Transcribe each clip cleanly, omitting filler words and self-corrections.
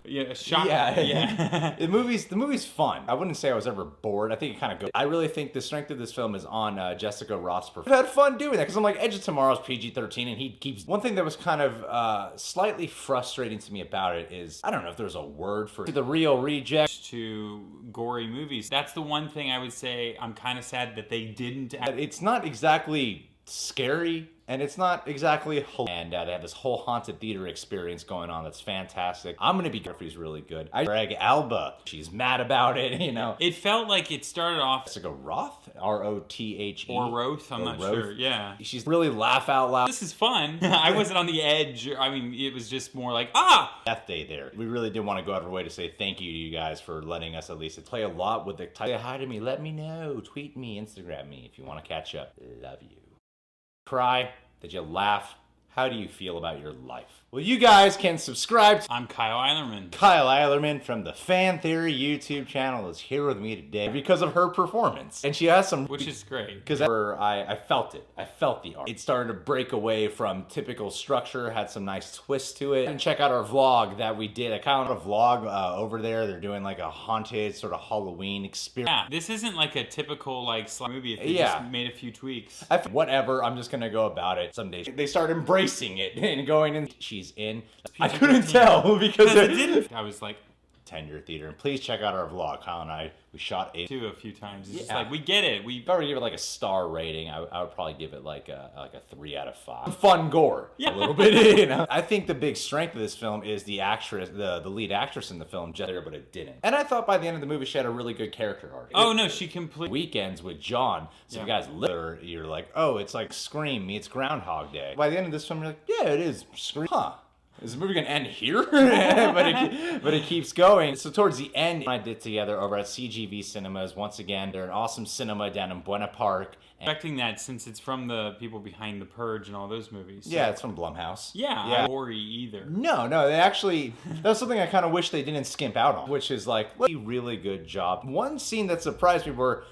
Yeah, shock. Yeah. the movie's fun. I wouldn't say I was ever bored. I think it kind of goes. I really think the strength of this film is on Jessica Roth's performance. I've had fun doing that because I'm like, Edge of Tomorrow's PG-13 and he keeps... One thing that was kind of slightly frustrating to me about it is, I don't know if there's a word for it, the real reject to gory movies. That's the one thing I would say I'm kind of sad that they didn't. It's not exactly scary, and it's not exactly and they have this whole haunted theater experience going on that's fantastic. I'm gonna be careful. He's really good. Greg Alba, she's mad about it, you know. It felt like it started off Jessica Roth, R-O-T-H-E, or Roth, I'm not sure. Yeah, she's really laugh out loud. This is fun. I wasn't on the edge. I mean, it was just more like Death Day there. We really did want to go out of our way to say thank you to you guys for letting us at least play a lot with the say hi to me, let me know, tweet me, Instagram me if you want to catch up. Love you. Cry? Did you laugh? How do you feel about your life? Well, you guys can subscribe. I'm Kyle Eilerman. Kyle Eilerman from the Fan Theory YouTube channel is here with me today because of her performance. And she has some... Which is great. Because I felt it. I felt the art. It started to break away from typical structure, had some nice twists to it. And check out our vlog that we did. I kind of a vlog over there. They're doing like a haunted sort of Halloween experience. Yeah, this isn't like a typical like movie if they just made a few tweaks. Whatever, I'm just gonna go about it. Some days they start embracing it and going in. She's in. I couldn't tell because it didn't. I was like, Tender Theater. And please check out our vlog. Kyle and I, we shot a few times. It's just like, we get it. If I were to give it like a star rating, I would probably give it like a 3 out of 5. Fun gore. Yeah. A little bit, you know. I think the big strength of this film is the actress, the lead actress in the film, Jessica, but it didn't. And I thought by the end of the movie she had a really good character arc. Oh no, she completely... Weekends with John. So you guys live, you're like, oh, it's like Scream meets Groundhog Day. By the end of this film, you're like, yeah, it is Scream. Huh. Is the movie gonna end here? but it keeps going. So towards the end, I did together over at CGV Cinemas. Once again, they're an awesome cinema down in Buena Park. Expecting that since it's from the people behind The Purge and all those movies. So. Yeah, it's from Blumhouse. Yeah, not gory either. No, they actually, that's something I kind of wish they didn't skimp out on, which is like, a really good job. One scene that surprised me were...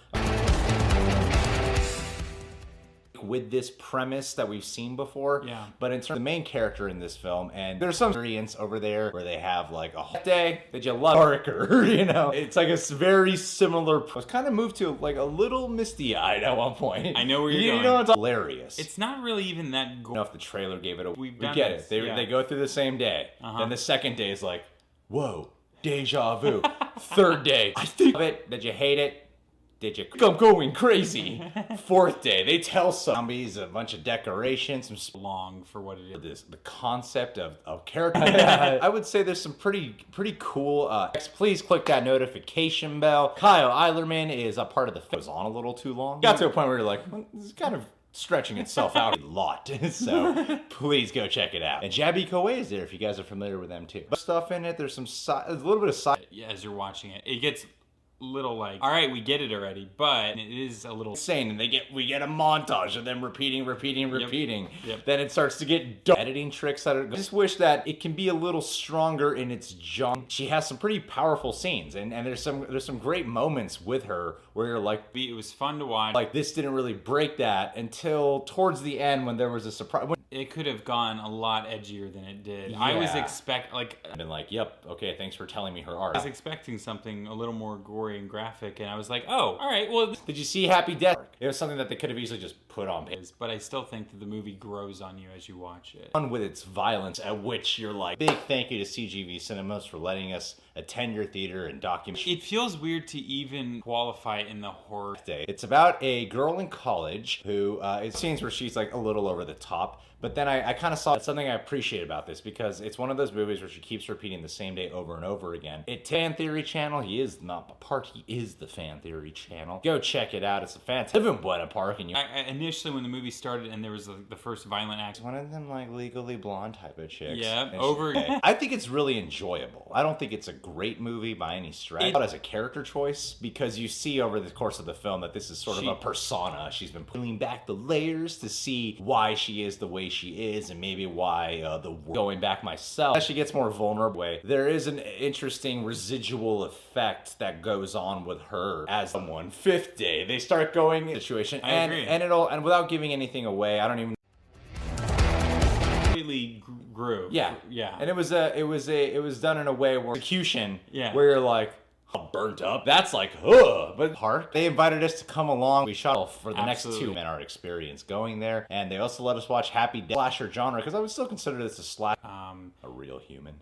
with this premise that we've seen before, but in terms of the main character in this film, and there's some variants over there where they have like a whole day that you love Parker, you know, it's like a very similar. I was kind of moved to like a little misty-eyed at one point. I know where you're going. You know, it's hilarious. It's not really even that gory. I don't know if the trailer gave it away. We get it. They go through the same day. Then the second day is like, whoa, deja vu. Third day, I think of it. Did you hate it? Did you I'm going crazy? Fourth day, they tell zombies, a bunch of decorations, some long for what it is. The concept of character. I would say there's some pretty cool. Please click that notification bell. Kyle Eilerman is a part of the film. It was on a little too long. Got to a point where you're like, well, this is kind of stretching itself out a lot. So please go check it out. And Jabby Kowe is there if you guys are familiar with them too. But stuff in it. There's some a little bit of side. Yeah, as you're watching it, it gets little like, all right, we get it already, but it is a little insane, and we get a montage of them repeating. Yep. Then it starts to get dark. Editing tricks that are, I just wish that it can be a little stronger in its jump. She has some pretty powerful scenes, and there's some great moments with her where you're like, it was fun to watch. Like, this didn't really break that until towards the end when there was a surprise. It could have gone a lot edgier than it did. Yeah. I was I've been like, yep, okay, thanks for telling me her art. I was expecting something a little more gory and graphic, and I was like, oh, all right, well. Did you see Happy Death? It was something that they could have easily just put on paper. But I still think that the movie grows on you as you watch it. With its violence, at which you're like, big thank you to CGV Cinemas for letting us attend your theater and document. It feels weird to even qualify it in the horror day. It's about a girl in college who, it seems where she's like a little over the top. But then I kind of saw something I appreciate about this because it's one of those movies where she keeps repeating the same day over and over again. Fan Theory channel, he is not a part, he is the Fan Theory channel. Go check it out, it's a fantastic. Live in Buena Park. And initially when the movie started and there was the first violent act. One of them like Legally Blonde type of chicks. Yeah, I think it's really enjoyable. I don't think it's a great movie by any stretch. But as a character choice, because you see over the course of the film that this is sort of a persona. She's been peeling back the layers to see why she is the way she is and maybe why going back myself as she gets more vulnerable. There is an interesting residual effect that goes on with her as someone. Fifth day, they start going in situation and without giving anything away, I don't even completely grew. Yeah. Yeah. And it was done in a way where execution, Yeah. where you're like, burnt up. That's like, ugh. But heart. They invited us to come along. We shot for the next 2 in our experience going there, and they also let us watch Happy Death slasher genre because I would still consider this a slash. A real human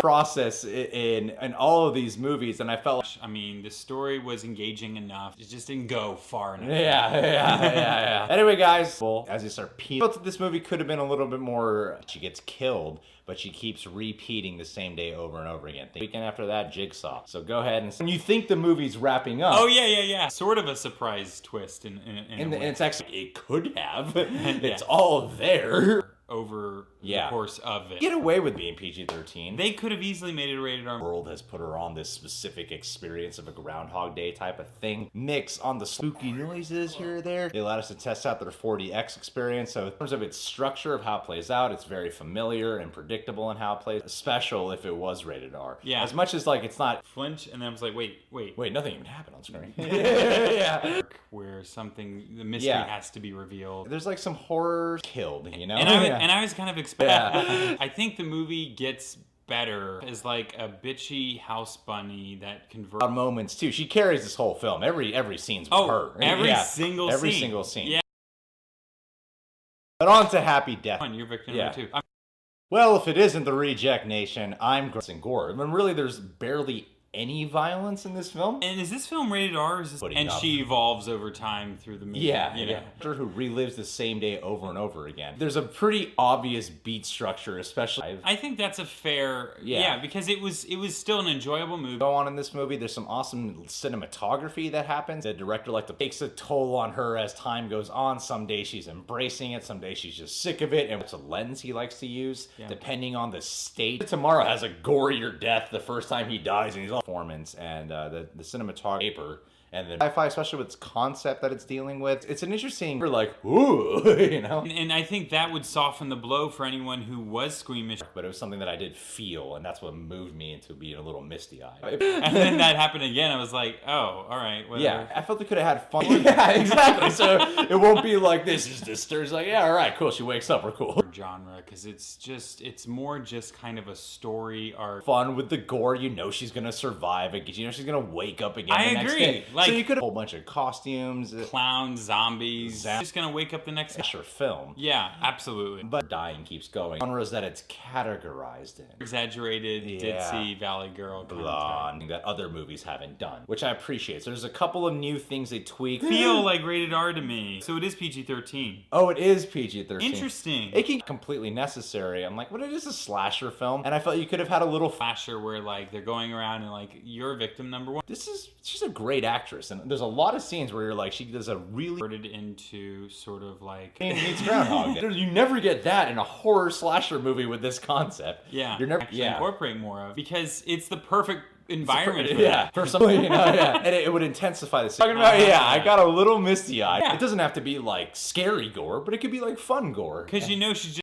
process in all of these movies, and I felt. I mean, the story was engaging enough. It just didn't go far enough. Yeah. Anyway, guys, well, as you start peeling, I felt that this movie could have been a little bit more. She gets killed, but she keeps repeating the same day over and over again. The weekend after that, Jigsaw. So go ahead and when you think the movie's wrapping up. Oh yeah. Sort of a surprise twist And it's actually it could have. It's all there. Over the course of it. Get away with being PG-13. They could have easily made it rated R. The world has put her on this specific experience of a Groundhog Day type of thing. Mix on the spooky noises here or there. They allowed us to test out their 4DX experience. So in terms of its structure of how it plays out, it's very familiar and predictable in how it plays. Special if it was rated R. Yeah. As much as like it's not flinch, and then I was like, wait, nothing even happened on screen. Yeah. Where the mystery has to be revealed. There's like some horror killed, you know? And I was kind of expecting. I think the movie gets better as like a bitchy house bunny that converts. Moments too. She carries this whole film. Every scene's with her. Every single scene. Yeah. But on to Happy Death. You're victim number 2. Well, if it isn't the Reject Nation, I'm and gore. I mean, really, there's barely any violence in this film. And is this film rated R? And she evolves over time through the movie. Yeah. Who relives the same day over and over again. There's a pretty obvious beat structure, especially. I think that's a fair, because it was still an enjoyable movie. Go on in this movie. There's some awesome cinematography that happens. The director takes a toll on her as time goes on. Some days she's embracing it. Some days she's just sick of it. And it's a lens he likes to use, depending on the state. Tomorrow has a gorier death the first time he dies, and he's all performance and the cinematography and the sci-fi, especially with its concept that it's dealing with. It's an interesting, we're like, ooh, you know? And I think that would soften the blow for anyone who was squeamish. But it was something that I did feel, and that's what moved me into being a little misty-eyed. And then that happened again. I was like, oh, all right. Whatever. Yeah, I felt they could have had fun. Yeah, exactly. So it won't be like, this is disturbing. Like, yeah, all right, cool. She wakes up, we're cool. Genre, because it's more just kind of a story arc. Fun with the gore. You know she's going to survive. You know she's going to wake up again the next day. Like, so you could have a whole bunch of costumes. Clowns, zombies. Just going to wake up the next day. Sure, film. Yeah, absolutely. But dying keeps going. Genres that it's categorized in. Exaggerated, ditzy, Valley Girl. Blonde. That other movies haven't done. Which I appreciate. So there's a couple of new things they tweak. Feel like rated R to me. So it is PG-13. Oh, it is PG-13. Interesting. It can completely necessary. I'm like, well, it is a slasher film. And I felt you could have had a little slasher where like they're going around and like, you're victim number 1. She's a great actress. And there's a lot of scenes where you're like, she does a really converted into sort of like meets Groundhog Day. You never get that in a horror slasher movie with this concept. Yeah. You're never incorporate more of, because it's the perfect environment for something, you know, and it would intensify the scene. Talking about, I got a little misty-eyed. It doesn't have to be like scary gore, but it could be like fun gore. Because you know she's just,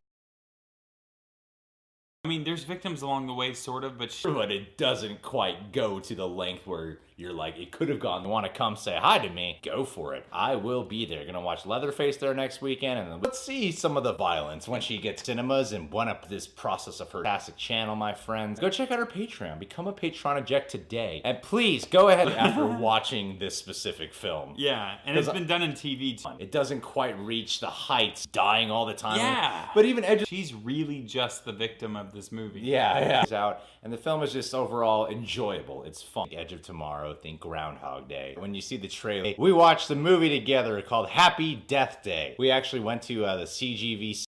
I mean, there's victims along the way, sort of, but it doesn't quite go to the length where you're like, it could have gone. You want to come say hi to me? Go for it. I will be there. Gonna watch Leatherface there next weekend, and then let's see some of the violence when she gets cinemas and one up this process of her fantastic channel, my friends. Go check out her Patreon. Become a Patreon eject today, and please go ahead after watching this specific film. Yeah, and it's been done in TV too. It doesn't quite reach the heights, dying all the time. Yeah, but even she's really just the victim of this movie. Yeah. It's out, and the film is just overall enjoyable. It's fun. Edge of Tomorrow, think Groundhog Day. When you see the trailer, we watched the movie together called Happy Death Day. We actually went to the CGV